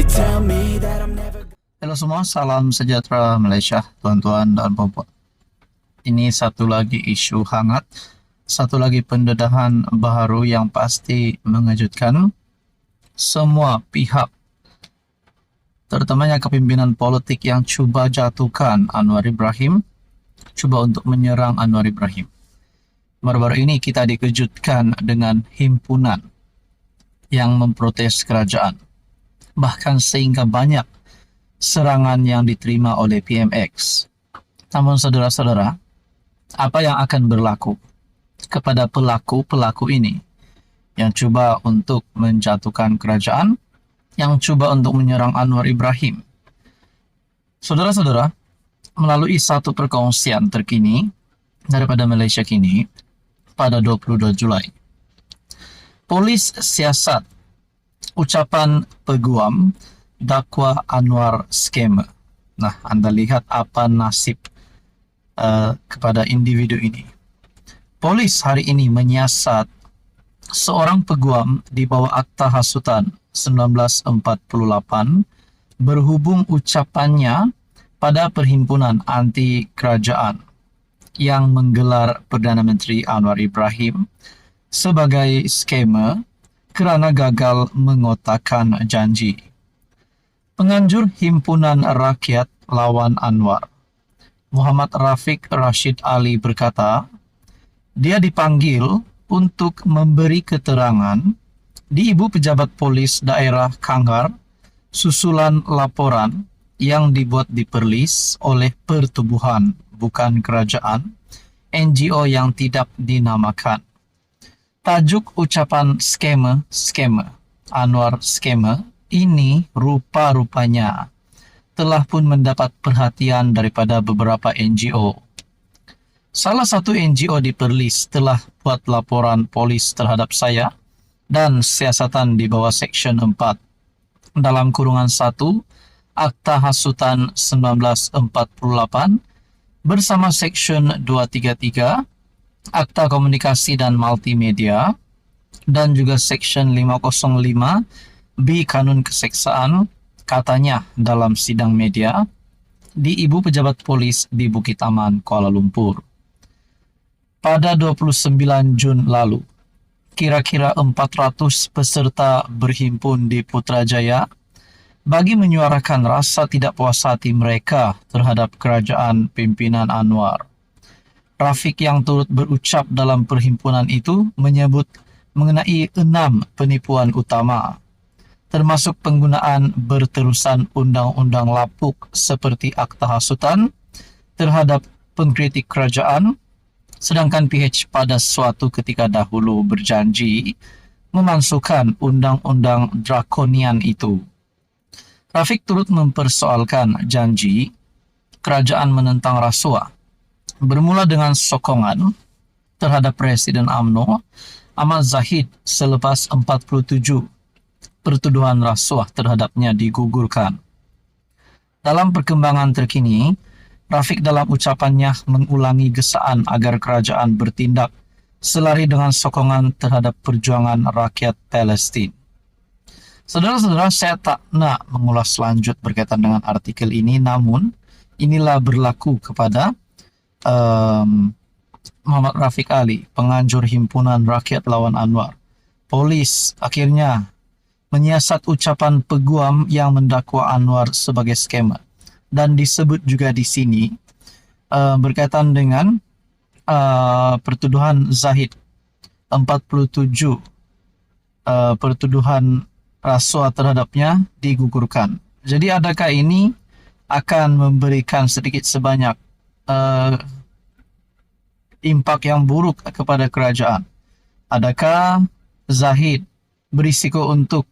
They tell me that I'm never. Halo semua, salam sejahtera Malaysia, tuan-tuan dan puan-puan. Ini satu lagi isu hangat, satu lagi pendedahan baru yang pasti mengejutkan semua pihak, terutamanya kepimpinan politik yang cuba jatuhkan Anwar Ibrahim, cuba untuk menyerang Anwar Ibrahim. Baru-baru ini kita dikejutkan dengan himpunan yang memprotes kerajaan, bahkan sehingga banyak serangan yang diterima oleh PMX. Namun saudara-saudara, apa yang akan berlaku kepada pelaku-pelaku ini yang cuba untuk menjatuhkan kerajaan, yang cuba untuk menyerang Anwar Ibrahim? Saudara-saudara, melalui satu perkongsian terkini daripada Malaysia Kini pada 22 Julai, Polis siasat ucapan peguam dakwa Anwar scammer. Nah, anda lihat apa nasib kepada individu ini. Polis hari ini menyiasat seorang peguam di bawah Akta Hasutan 1948 berhubung ucapannya pada perhimpunan anti kerajaan yang menggelar Perdana Menteri Anwar Ibrahim sebagai scammer kerana gagal mengotakkan janji. Penganjur Himpunan Rakyat Lawan Anwar, Muhammad Rafiq Rashid Ali berkata, dia dipanggil untuk memberi keterangan di Ibu Pejabat Polis Daerah Kangar susulan laporan yang dibuat di Perlis oleh Pertubuhan Bukan Kerajaan, NGO yang tidak dinamakan. Tajuk ucapan scammer Anwar scammer ini rupa-rupanya telah pun mendapat perhatian daripada beberapa NGO. Salah satu NGO di Perlis telah buat laporan polis terhadap saya dan siasatan di bawah Seksyen 4 dalam kurungan 1 Akta Hasutan 1948 bersama Seksyen 233 Akta Komunikasi dan Multimedia dan juga Seksyen 505 B Kanun Keseksaan, katanya dalam sidang media di Ibu Pejabat Polis di Bukit Aman, Kuala Lumpur. Pada 29 Jun lalu, kira-kira 400 peserta berhimpun di Putrajaya bagi menyuarakan rasa tidak puas hati mereka terhadap kerajaan pimpinan Anwar. Rafiq yang turut berucap dalam perhimpunan itu menyebut mengenai 6 penipuan utama, termasuk penggunaan berterusan undang-undang lapuk seperti Akta Hasutan terhadap pengkritik kerajaan, sedangkan PH pada suatu ketika dahulu berjanji memasukkan undang-undang drakonian itu. Rafiq turut mempersoalkan janji kerajaan menentang rasuah, bermula dengan sokongan terhadap Presiden UMNO Ahmad Zahid selepas 47 pertuduhan rasuah terhadapnya digugurkan. Dalam perkembangan terkini, Rafiq dalam ucapannya mengulangi gesaan agar kerajaan bertindak selari dengan sokongan terhadap perjuangan rakyat Palestin. Saudara-saudara, saya tak nak mengulas lanjut berkaitan dengan artikel ini, namun inilah berlaku kepada Muhammad Rafiq Ali, penganjur Himpunan Rakyat Lawan Anwar. Polis akhirnya menyiasat ucapan peguam yang mendakwa Anwar sebagai scammer, dan disebut juga di sini berkaitan dengan pertuduhan Zahid 47 pertuduhan rasuah terhadapnya digugurkan. Jadi adakah ini akan memberikan sedikit sebanyak impak yang buruk kepada kerajaan? Adakah Zahid berisiko untuk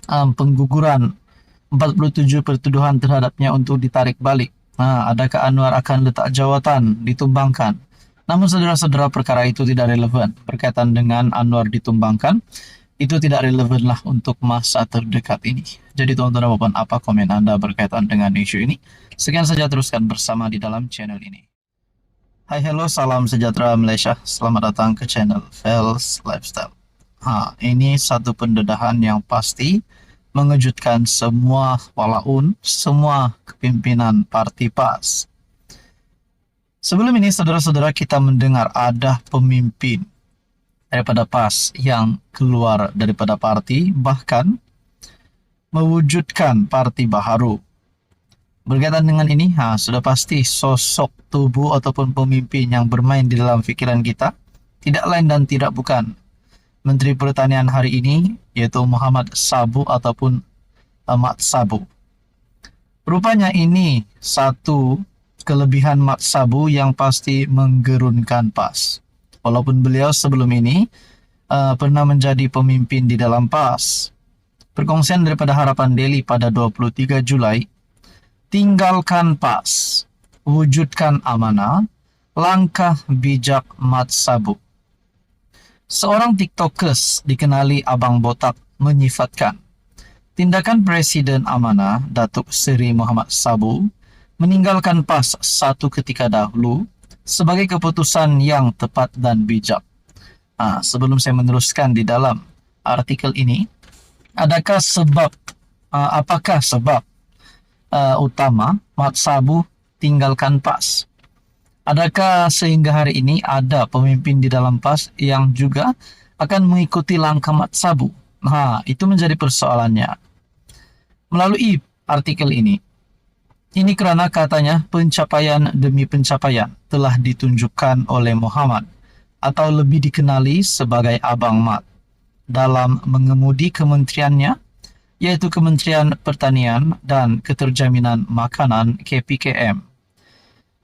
pengguguran 47 pertuduhan terhadapnya untuk ditarik balik? Adakah Anwar akan letak jawatan, ditumbangkan? Namun saudara-saudara, perkara itu tidak relevan berkaitan dengan Anwar ditumbangkan. Itu tidak relevanlah untuk masa terdekat ini. Jadi tuan-tuan dan puan, apa komen anda berkaitan dengan isu ini? Sekian saja, teruskan bersama di dalam channel ini. Hai, hello, salam sejahtera Malaysia. Selamat datang ke channel Fels Lifestyle. Ini satu pendedahan yang pasti mengejutkan semua walaun, semua kepimpinan Parti PAS. Sebelum ini, saudara-saudara, kita mendengar ada pemimpin daripada PAS yang keluar daripada parti, bahkan mewujudkan parti baharu. Berkaitan dengan ini, sudah pasti sosok tubuh ataupun pemimpin yang bermain di dalam fikiran kita tidak lain dan tidak bukan Menteri Pertanian hari ini, yaitu Muhammad Sabu ataupun Mat Sabu. Rupanya ini satu kelebihan Mat Sabu yang pasti menggerunkan PAS. Walaupun beliau sebelum ini pernah menjadi pemimpin di dalam PAS. Perkongsian daripada Harapan Daily pada 23 Julai, tinggalkan PAS, wujudkan amanah, langkah bijak Mat Sabu. Seorang TikTokers dikenali Abang Botak menyifatkan tindakan Presiden amanah Datuk Seri Muhammad Sabu meninggalkan PAS satu ketika dahulu sebagai keputusan yang tepat dan bijak. Sebelum saya meneruskan di dalam artikel ini, apakah sebab utama Mat Sabu tinggalkan PAS? Adakah sehingga hari ini ada pemimpin di dalam PAS yang juga akan mengikuti langkah Mat Sabu? Itu menjadi persoalannya. Melalui artikel ini kerana katanya pencapaian demi pencapaian telah ditunjukkan oleh Muhammad atau lebih dikenali sebagai Abang Mat dalam mengemudi kementeriannya, yaitu Kementerian Pertanian dan Keterjaminan Makanan KPKM.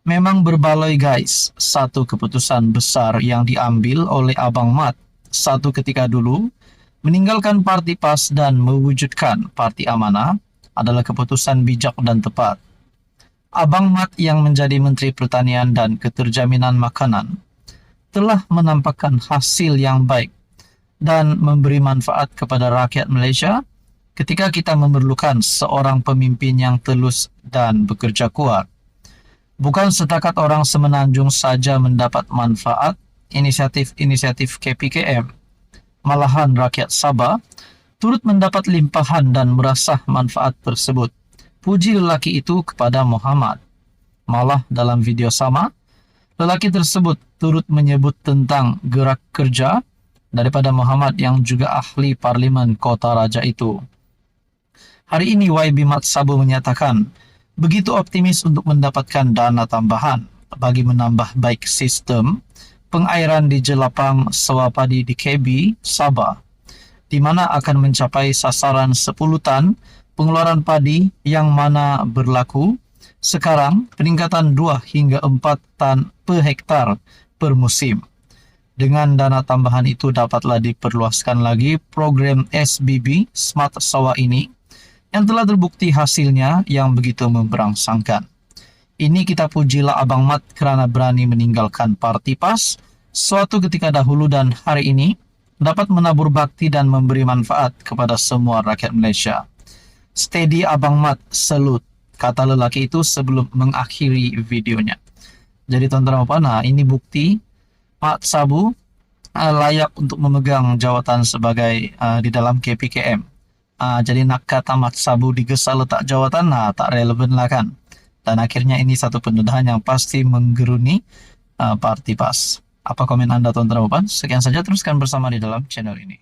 Memang berbaloi guys, satu keputusan besar yang diambil oleh Abang Mat satu ketika dulu meninggalkan Parti PAS dan mewujudkan Parti Amanah adalah keputusan bijak dan tepat. Abang Mat yang menjadi Menteri Pertanian dan Keterjaminan Makanan telah menampakkan hasil yang baik dan memberi manfaat kepada rakyat Malaysia ketika kita memerlukan seorang pemimpin yang telus dan bekerja kuat. Bukan setakat orang semenanjung saja mendapat manfaat inisiatif-inisiatif KPKM, malahan rakyat Sabah turut mendapat limpahan dan merasah manfaat tersebut. Puji lelaki itu kepada Muhammad. Malah dalam video sama, lelaki tersebut turut menyebut tentang gerak kerja daripada Muhammad yang juga ahli Parlimen Kota Raja itu. Hari ini YB Mat Sabu menyatakan begitu optimis untuk mendapatkan dana tambahan bagi menambah baik sistem pengairan di Jelapang Sawapadi di KB, Sabah, di mana akan mencapai sasaran 10 tan pengeluaran padi yang mana berlaku sekarang peningkatan 2 hingga 4 tan per hektar per musim. Dengan dana tambahan itu dapatlah diperluaskan lagi program SBB Smart Sawah ini yang telah terbukti hasilnya yang begitu memberangsangkan. Ini kita pujilah Abang Mat kerana berani meninggalkan Parti PAS suatu ketika dahulu dan hari ini dapat menabur bakti dan memberi manfaat kepada semua rakyat Malaysia. Steady Abang Mat, salute, kata lelaki itu sebelum mengakhiri videonya. Jadi tuan-tuan dan puan, ini bukti Mat Sabu layak untuk memegang jawatan sebagai di dalam KPKM. Jadi nak kata Mat Sabu digesa letak jawatan, tak relevan lah kan. Dan akhirnya ini satu pendedahan yang pasti menggeruni Parti PAS. Apa komen anda tuan-tuan dan puan? Sekian saja, teruskan bersama di dalam channel ini.